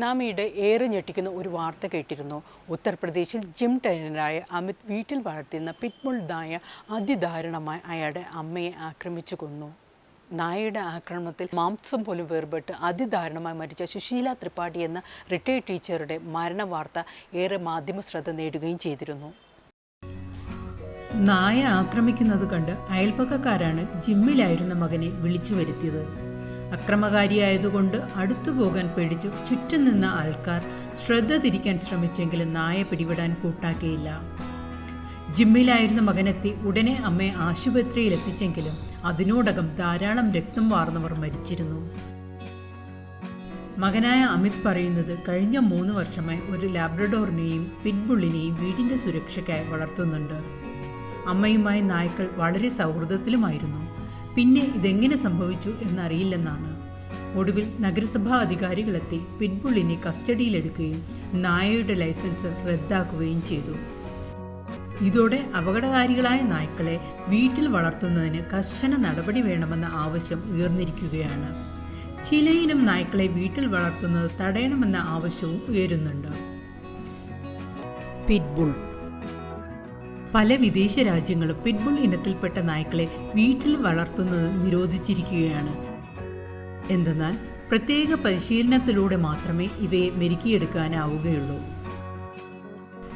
നാം ഈയിടെ ഏറെ ഞെട്ടിക്കുന്ന ഒരു വാർത്ത കേട്ടിരുന്നു. ഉത്തർപ്രദേശിൽ ജിം ട്രെയിനറായ അമിത് വീട്ടിൽ വളർത്തിയിരുന്ന പിറ്റ്ബുൾ നായ അതിദാരുണമായി അയാളുടെ അമ്മയെ ആക്രമിച്ചു കൊന്നു. നായയുടെ ആക്രമണത്തിൽ മാംസം പോലും വേർപെട്ട് അതിദാരുണമായി മരിച്ച സുശീല ത്രിപാഠി എന്ന റിട്ടയർഡ് ടീച്ചറുടെ മരണവാർത്ത ഏറെ മാധ്യമ ശ്രദ്ധ നേടുകയും ചെയ്തിരുന്നു. നായ ആക്രമിക്കുന്നത് കണ്ട് അയൽപ്പക്കക്കാരാണ് ജിമ്മിലായിരുന്ന മകനെ വിളിച്ചു വരുത്തിയത്. അക്രമകാരിയായതുകൊണ്ട് അടുത്തു പോകാൻ പേടിച്ചു ചുറ്റും നിന്ന ആൾക്കാർ ശ്രദ്ധ തിരിക്കാൻ ശ്രമിച്ചെങ്കിലും നായ പിടിവിടാൻ കൂട്ടാക്കിയില്ല. ജിമ്മിലായിരുന്ന മകനെത്തി ഉടനെ അമ്മയെ ആശുപത്രിയിൽ എത്തിച്ചെങ്കിലും അതിനോടകം ധാരാളം രക്തം വാർന്നവർ മരിച്ചിരുന്നു. മകനായ അമിത് പറയുന്നത് കഴിഞ്ഞ 3 വർഷമായി ഒരു ലാബ്രഡോറിനെയും പിറ്റ്ബുള്ളിനെയും വീടിൻ്റെ സുരക്ഷയ്ക്കായി വളർത്തുന്നുണ്ട്. അമ്മയുമായി നായ്ക്കൾ വളരെ സൗഹൃദത്തിലുമായിരുന്നു. പിന്നെ ഇതെങ്ങനെ സംഭവിച്ചു എന്നറിയില്ലെന്നാണ്. ഒടുവിൽ നഗരസഭാ അധികാരികളെത്തി പിറ്റ്ബുള്ളിനെ കസ്റ്റഡിയിലെടുക്കുകയും നായയുടെ ലൈസൻസ് റദ്ദാക്കുകയും ചെയ്തു. ഇതോടെ അപകടകാരികളായ നായ്ക്കളെ വീട്ടിൽ വളർത്തുന്നതിന് കർശന നടപടി വേണമെന്ന ആവശ്യം ഉയർന്നിരിക്കുകയാണ്. ചിലയിനം നായ്ക്കളെ വീട്ടിൽ വളർത്തുന്നത് തടയണമെന്ന ആവശ്യവും ഉയരുന്നുണ്ട്. പിറ്റ്ബുൾ. പല വിദേശ രാജ്യങ്ങളും പിറ്റ്ബുൾ ഇനത്തിൽപ്പെട്ട നായ്ക്കളെ വീട്ടിൽ വളർത്തുന്നത് നിരോധിച്ചിരിക്കുകയാണ്. എന്തെന്നാൽ പ്രത്യേക പരിശീലനത്തിലൂടെ മാത്രമേ ഇവയെ മെരുക്കിയെടുക്കാനാവുകയുള്ളൂ.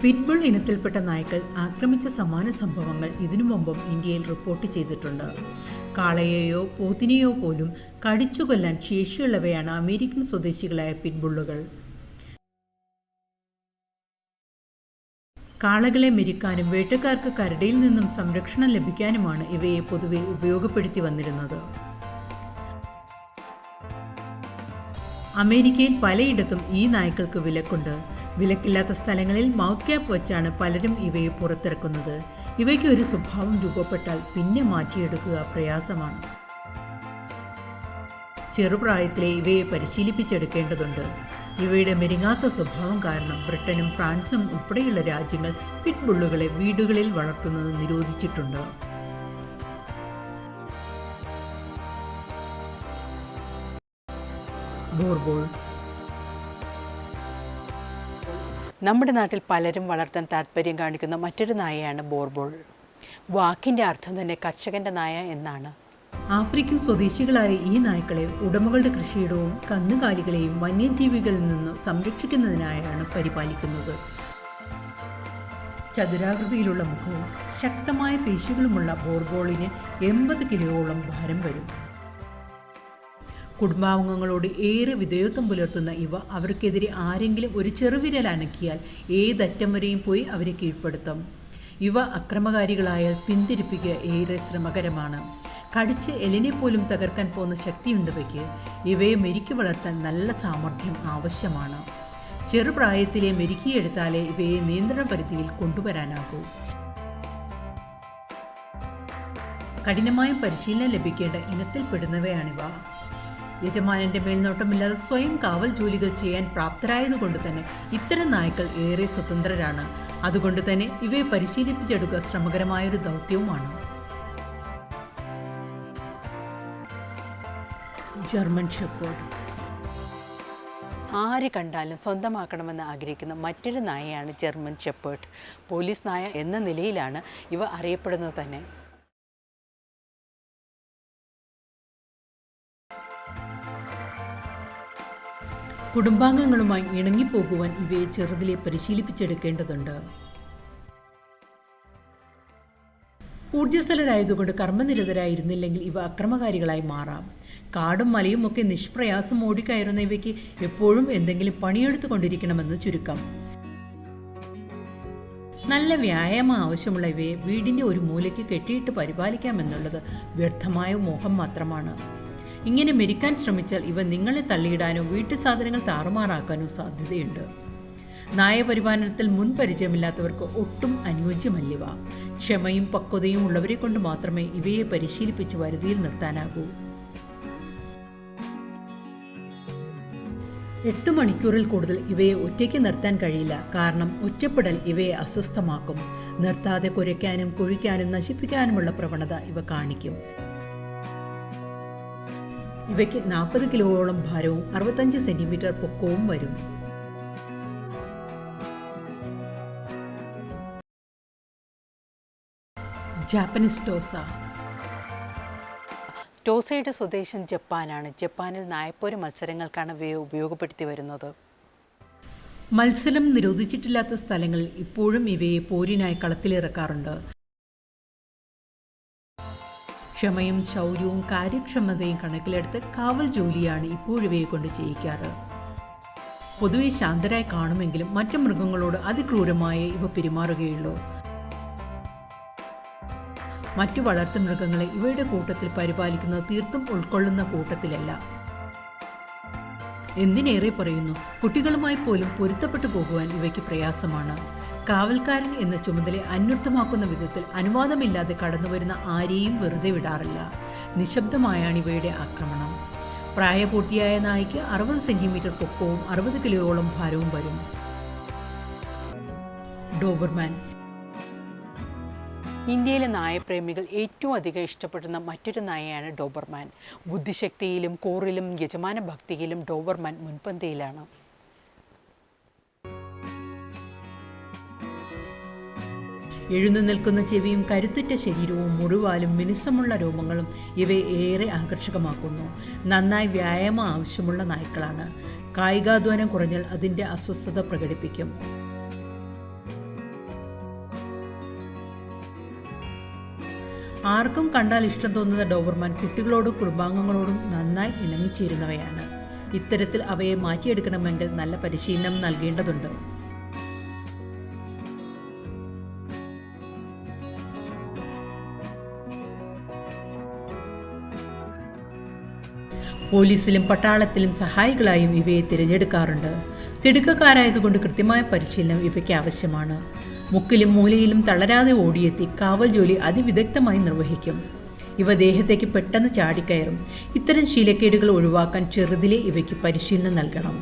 പിറ്റ്ബുൾ ഇനത്തിൽപ്പെട്ട നായ്ക്കൾ ആക്രമിച്ച സമാന സംഭവങ്ങൾ ഇതിനു മുമ്പും ഇന്ത്യയിൽ റിപ്പോർട്ട് ചെയ്തിട്ടുണ്ട്. കാളയെയോ പോത്തിനെയോ പോലും കടിച്ചു കൊല്ലാൻ ശേഷിയുള്ളവയാണ് അമേരിക്കൻ സ്വദേശികളായ പിറ്റ്ബുള്ളുകൾ. കാളകളെ മെരുക്കാനും വേട്ടക്കാർക്ക് കരടിയിൽ നിന്നും സംരക്ഷണം ലഭിക്കാനുമാണ് ഇവയെ പൊതുവെ ഉപയോഗപ്പെടുത്തി വന്നിരുന്നത്. അമേരിക്കയിൽ പലയിടത്തും ഈ നായ്ക്കൾക്ക് വിലക്കുണ്ട്. വിലക്കില്ലാത്ത സ്ഥലങ്ങളിൽ മൗത്ത് ക്യാപ്പ് വച്ചാണ് പലരും ഇവയെ പുറത്തിറക്കുന്നത്. ഇവയ്ക്ക് ഒരു സ്വഭാവം രൂപപ്പെട്ടാൽ പിന്നെ മാറ്റിയെടുക്കുക പ്രയാസമാണ്. ചെറുപ്രായത്തിലെ ഇവയെ പരിശീലിപ്പിച്ചെടുക്കേണ്ടതുണ്ട്. ഇവയുടെ മെരുങ്ങാത്ത സ്വഭാവം കാരണം ബ്രിട്ടനും ഫ്രാൻസും ഉൾപ്പെടെയുള്ള രാജ്യങ്ങൾ പിറ്റ്ബുള്ളുകളെ വീടുകളിൽ വളർത്തുന്നത് നിരോധിച്ചിട്ടുണ്ട്. ബോർബോൾ. നമ്മുടെ നാട്ടിൽ പലരും വളർത്താൻ താല്പര്യം കാണിക്കുന്ന മറ്റൊരു നായയാണ് ബോർബോൾ. വാക്കിൻ്റെ അർത്ഥം തന്നെ കർഷകൻ്റെ നായ എന്നാണ്. ആഫ്രിക്കൻ സ്വദേശികളായ ഈ നായ്ക്കളെ ഉടമകളുടെ കൃഷിയിടവും കന്നുകാലികളെയും വന്യജീവികളിൽ നിന്ന് സംരക്ഷിക്കുന്നതിനായാണ് പരിപാലിക്കുന്നത്. ചതുരാകൃതിയിലുള്ള മുഖവും ശക്തമായ പേശികളുമുള്ള ബോർബോളിന് 80 കിലോയോളം ഭാരം വരും. കുടുംബാംഗങ്ങളോട് ഏറെ വിധേയത്വം പുലർത്തുന്ന ഇവ അവർക്കെതിരെ ആരെങ്കിലും ഒരു ചെറുവിരൽ അനക്കിയാൽ ഏതറ്റം വരെയും പോയി അവരെ കീഴ്പ്പെടുത്തും. ഇവ അക്രമകാരികളായാൽ പിന്തിരിപ്പിക്കുക ഏറെ ശ്രമകരമാണ്. കടിച്ച് എലിനെ പോലും തകർക്കാൻ പോകുന്ന ശക്തിയുണ്ടവയ്ക്ക്. ഇവയെ മെരുക്കി വളർത്താൻ നല്ല സാമർഥ്യം ആവശ്യമാണ്. ചെറുപ്രായത്തിലെ മെരുക്കിയെടുത്താലേ ഇവയെ നിയന്ത്രണ പരിധിയിൽ കൊണ്ടുവരാനാകൂ. കഠിനമായ പരിശീലനം ലഭിക്കേണ്ട ഇനത്തിൽപ്പെടുന്നവയാണിവ. യജമാനന്റെ മേൽനോട്ടമില്ലാതെ സ്വയം കാവൽ ജോലികൾ ചെയ്യാൻ പ്രാപ്തരായതുകൊണ്ട് തന്നെ ഇത്തരം നായ്ക്കൾ ഏറെ സ്വതന്ത്രരാണ്. അതുകൊണ്ട് തന്നെ ഇവയെ പരിശീലിപ്പിച്ചെടുക്കുക ശ്രമകരമായൊരു ദൗത്യവുമാണ്. German shepherd. ആര് കണ്ടാലും സ്വന്തമാക്കണമെന്ന് ആഗ്രഹിക്കുന്ന മറ്റൊരു നായയാണ് ജർമ്മൻ ഷെപ്പേർഡ്. പോലീസ് നായ എന്ന നിലയിലാണ് ഇവ അറിയപ്പെടുന്നത് തന്നെ. കുടുംബാംഗങ്ങളുമായി ഇണങ്ങിപ്പോകുവാൻ ഇവയെ ചെറുതിലെ പരിശീലിപ്പിച്ചെടുക്കേണ്ടതുണ്ട്. ഊർജ്ജസ്വലരായതുകൊണ്ട് കർമ്മനിരതരായിരുന്നില്ലെങ്കിൽ ഇവ അക്രമകാരികളായി മാറാം. കാടും മലയും ഒക്കെ നിഷ്പ്രയാസം ഓടിക്കയറുന്ന ഇവയ്ക്ക് എപ്പോഴും എന്തെങ്കിലും പണിയെടുത്തു കൊണ്ടിരിക്കണമെന്ന് ചുരുക്കം. നല്ല വ്യായാമം ആവശ്യമുള്ള ഇവയെ വീടിൻ്റെ ഒരു മൂലയ്ക്ക് കെട്ടിയിട്ട് പരിപാലിക്കാമെന്നുള്ളത് വ്യർത്ഥമായ മോഹം മാത്രമാണ്. ഇങ്ങനെ മെരുക്കാൻ ശ്രമിച്ചാൽ ഇവ നിങ്ങളെ തള്ളിയിടാനോ വീട്ടു സാധനങ്ങൾ താറുമാറാക്കാനോ സാധ്യതയുണ്ട്. നായപരിപാലനത്തിൽ മുൻപരിചയമില്ലാത്തവർക്ക് ഒട്ടും അനുയോജ്യമല്ലിവ. ക്ഷമയും പക്വതയും ഉള്ളവരെ കൊണ്ട് മാത്രമേ ഇവയെ പരിശീലിപ്പിച്ച് വരുതിയിൽ നിർത്താനാകൂ. 8 മണിക്കൂറിൽ കൂടുതൽ ഇവയെ ഒറ്റയ്ക്ക് നിർത്താൻ കഴിയില്ല. കാരണം ഒറ്റപ്പെടൽ ഇവയെ അസ്വസ്ഥമാക്കും. നിർത്താതെ കുരയ്ക്കാനും കുഴിക്കാനും നശിപ്പിക്കാനുമുള്ള പ്രവണത ഇവ കാണിക്കും. ഇവയ്ക്ക് 40 കിലോയോളം ഭാരവും 65 സെൻറ്റിമീറ്റർ പൊക്കവും വരും. Japanese Tosa. ടോസയുടെ സ്വദേശം ജപ്പാനാണ്. ജപ്പാനിൽ നായപ്പോര മത്സരങ്ങൾക്കാണ് ഇവയെ ഉപയോഗപ്പെടുത്തി വരുന്നത്. മത്സരം നിരോധിച്ചിട്ടില്ലാത്ത സ്ഥലങ്ങളിൽ ഇപ്പോഴും ഇവയെ പോരിനായി കളത്തിലിറക്കാറുണ്ട്. ക്ഷമയും ശൗര്യവും കാര്യക്ഷമതയും കണക്കിലെടുത്ത് കാവൽ ജോലിയാണ് ഇപ്പോഴിവയെ കൊണ്ട് ചെയ്യിക്കാറ്. പൊതുവെ ശാന്തരായി കാണുമെങ്കിലും മറ്റു മൃഗങ്ങളോട് അതിക്രൂരമായി ഇവ പെരുമാറുകയുള്ളൂ. മറ്റു വളർത്തു മൃഗങ്ങളെ ഇവയുടെ കൂട്ടത്തിൽ പരിപാലിക്കുന്നത് തീർത്തും ഉൾക്കൊള്ളുന്ന കൂട്ടത്തിലല്ല. എന്തിനേറെ പറയുന്നു, കുട്ടികളുമായി പോലും പൊരുത്തപ്പെട്ടു പോകുവാൻ ഇവയ്ക്ക് പ്രയാസമാണ്. കാവൽക്കാരൻ എന്ന ചുമതല അന്വർത്ഥമാക്കുന്ന വിധത്തിൽ അനുവാദമില്ലാതെ കടന്നുവരുന്ന ആരെയും വെറുതെ വിടാറില്ല. നിശബ്ദമായാണ് ഇവയുടെ ആക്രമണം. പ്രായപൂർത്തിയായ നായ്ക്ക് 60 സെൻറ്റിമീറ്റർ പൊക്കവും 60 കിലോയോളം ഭാരവും വരും. ഡോബർമാൻ. ഇന്ത്യയിലെ നായപ്രേമികൾ ഏറ്റവും അധികം ഇഷ്ടപ്പെടുന്ന മറ്റൊരു നായയാണ് ഡോബർമാൻ. ബുദ്ധിശക്തിയിലും കൂറിലും യജമാന ഭക്തിയിലും ഡോബർമാൻ മുൻപന്തിയിലാണ്. എഴുന്നു നിൽക്കുന്ന ചെവിയും കരുത്തുറ്റ ശരീരവും മുഴുവാലും മിനുസമുള്ള രോമങ്ങളും ഇവയെ ഏറെ ആകർഷകമാക്കുന്നു. നന്നായി വ്യായാമം ആവശ്യമുള്ള നായ്ക്കളാണ്. കായികാധ്വാനം കുറഞ്ഞാൽ അതിൻ്റെ അസ്വസ്ഥത പ്രകടിപ്പിക്കും. ആർക്കും കണ്ടാൽ ഇഷ്ടം തോന്നുന്ന ഡോബർമാൻ കുട്ടികളോടും കുടുംബാംഗങ്ങളോടും നന്നായി ഇണങ്ങിച്ചേരുന്നവയാണ്. ഇത്തരത്തിൽ അവയെ മാറ്റിയെടുക്കണമെങ്കിൽ നല്ല പരിശീലനം നൽകേണ്ടതുണ്ട്. പോലീസിലും പട്ടാളത്തിലും സഹായികളായും ഇവയെ തിരഞ്ഞെടുക്കാറുണ്ട്. തിടുക്കക്കാരായതുകൊണ്ട് കൃത്യമായ പരിശീലനം ഇവയ്ക്ക് ആവശ്യമാണ്. മുക്കിലും മൂലയിലും തളരാതെ ഓടിയെത്തി കാവൽ ജോലി അതിവിദഗ്ധമായി നിർവഹിക്കും. ഇവ ദേഹത്തേക്ക് പെട്ടെന്ന് ചാടിക്കയറും. ഇത്തരം ശീലക്കേടുകൾ ഒഴിവാക്കാൻ ചെറുതിലെ ഇവയ്ക്ക് പരിശീലനം നൽകണം.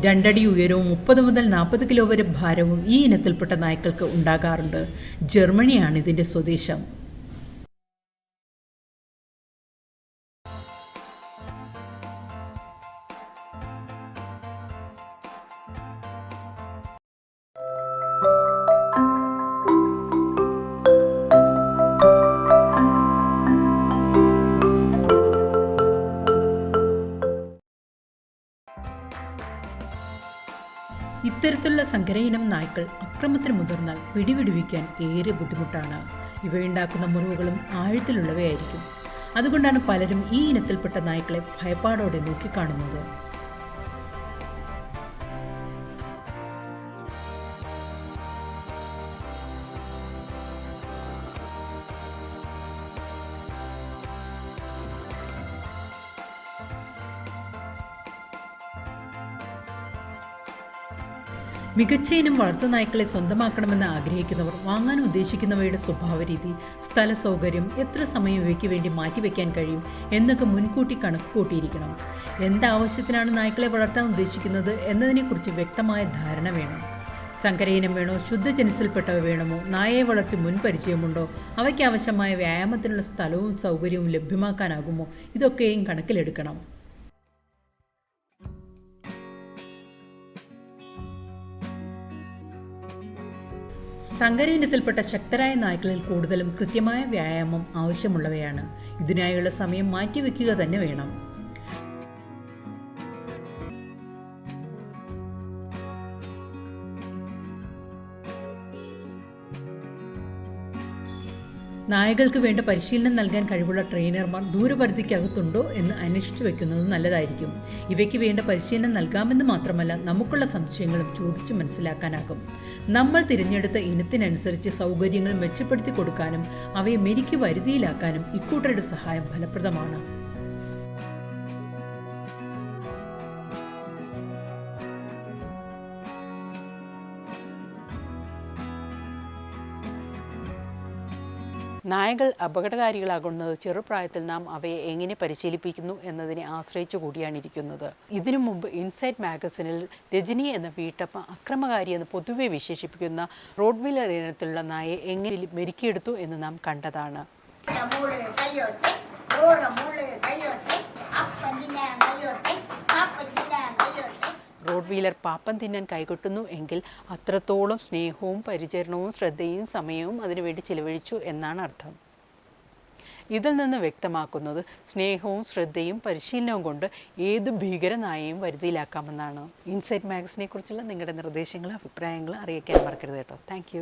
2 അടി ഉയരവും 30 മുതൽ 40 കിലോ വരെ ഭാരവും ഈ ഇനത്തിൽപ്പെട്ട നായ്ക്കൾക്ക് ഉണ്ടാകാറുണ്ട്. ജർമ്മനിയാണ് ഇതിൻ്റെ സ്വദേശം. ഇത്തരത്തിലുള്ള സങ്കരയിനം നായ്ക്കൾ അക്രമത്തിന് മുതിർന്നാൽ പിടിവിടുവിക്കാൻ ഏറെ ബുദ്ധിമുട്ടാണ്. ഇവയുണ്ടാക്കുന്ന മുറിവുകളും ആഴത്തിലുള്ളവയായിരിക്കും. അതുകൊണ്ടാണ് പലരും ഈ ഇനത്തിൽപ്പെട്ട നായ്ക്കളെ ഭയപ്പാടോടെ നോക്കിക്കാണുന്നത്. മികച്ച ഇനം വളർത്തുനായ്ക്കളെ സ്വന്തമാക്കണമെന്ന് ആഗ്രഹിക്കുന്നവർ വാങ്ങാൻ ഉദ്ദേശിക്കുന്നവയുടെ സ്വഭാവരീതി, സ്ഥല സൗകര്യം, എത്ര സമയം ഇവയ്ക്ക് വേണ്ടി മാറ്റിവെക്കാൻ കഴിയും എന്നൊക്കെ മുൻകൂട്ടി കണക്ക് കൂട്ടിയിരിക്കണം. എന്താവശ്യത്തിനാണ് നായ്ക്കളെ വളർത്താൻ ഉദ്ദേശിക്കുന്നത് എന്നതിനെക്കുറിച്ച് വ്യക്തമായ ധാരണ വേണം. സങ്കരയിനം വേണോ, ശുദ്ധജനസിൽപ്പെട്ടവ വേണമോ, നായയെ വളർത്തി മുൻപരിചയമുണ്ടോ, അവയ്ക്ക് ആവശ്യമായ വ്യായാമത്തിനുള്ള സ്ഥലവും സൗകര്യവും ലഭ്യമാക്കാനാകുമോ, ഇതൊക്കെയും കണക്കിലെടുക്കണം. സങ്കരയിനത്തിൽപ്പെട്ട ശക്തരായ നായ്ക്കളിൽ കൂടുതലും കൃത്യമായ വ്യായാമം ആവശ്യമുള്ളവയാണ്. ഇതിനായുള്ള സമയം മാറ്റിവെക്കുക തന്നെ വേണം. നായകൾക്ക് വേണ്ട പരിശീലനം നൽകാൻ കഴിവുള്ള ട്രെയിനർമാർ ദൂരപരിധിക്കകത്തുണ്ടോ എന്ന് അന്വേഷിച്ചു വെക്കുന്നത് നല്ലതായിരിക്കും. ഇവയ്ക്ക് വേണ്ട പരിശീലനം നൽകാമെന്ന് മാത്രമല്ല, നമുക്കുള്ള സംശയങ്ങളും ചോദിച്ചു മനസ്സിലാക്കാനാകും. നമ്മൾ തിരഞ്ഞെടുത്ത ഇനത്തിനനുസരിച്ച് സൗകര്യങ്ങൾ മെച്ചപ്പെടുത്തി കൊടുക്കാനും അവയെ മെരുക്കി വരുതിയിലാക്കാനും ഇക്കൂട്ടരുടെ സഹായം ഫലപ്രദമാണ്. നായകൾ അപകടകാരികളാകുന്നത് ചെറുപ്രായത്തിൽ നാം അവയെ എങ്ങനെ പരിശീലിപ്പിക്കുന്നു എന്നതിനെ ആശ്രയിച്ചു കൂടിയാണിരിക്കുന്നത്. ഇതിനു മുമ്പ് ഇൻസൈറ്റ് മാഗസിനിൽ രജനി എന്ന വീട്ടമ്മ അക്രമകാരി എന്ന് പൊതുവെ വിശേഷിപ്പിക്കുന്ന റോഡ്വീലർ ഇനത്തിലുള്ള നായയെ എങ്ങനെ മെരുക്കിയെടുത്തു എന്ന് നാം കണ്ടതാണ്. റോഡ് വീലർ പാപ്പം തിന്നാൻ കൈകൊട്ടുന്നു എങ്കിൽ അത്രത്തോളം സ്നേഹവും പരിചരണവും ശ്രദ്ധയും സമയവും അതിനുവേണ്ടി ചിലവഴിച്ചു എന്നാണ് അർത്ഥം. ഇതിൽ നിന്ന് വ്യക്തമാക്കുന്നത് സ്നേഹവും ശ്രദ്ധയും പരിശീലനവും കൊണ്ട് ഏത് ഭീകരനായെയും വരുതിയിലാക്കാമെന്നാണ്. ഇൻസൈറ്റ് മാഗസിനെ കുറിച്ചുള്ള നിങ്ങളുടെ നിർദ്ദേശങ്ങളും അഭിപ്രായങ്ങളും അറിയിക്കാൻ മറക്കരുത് കേട്ടോ. താങ്ക്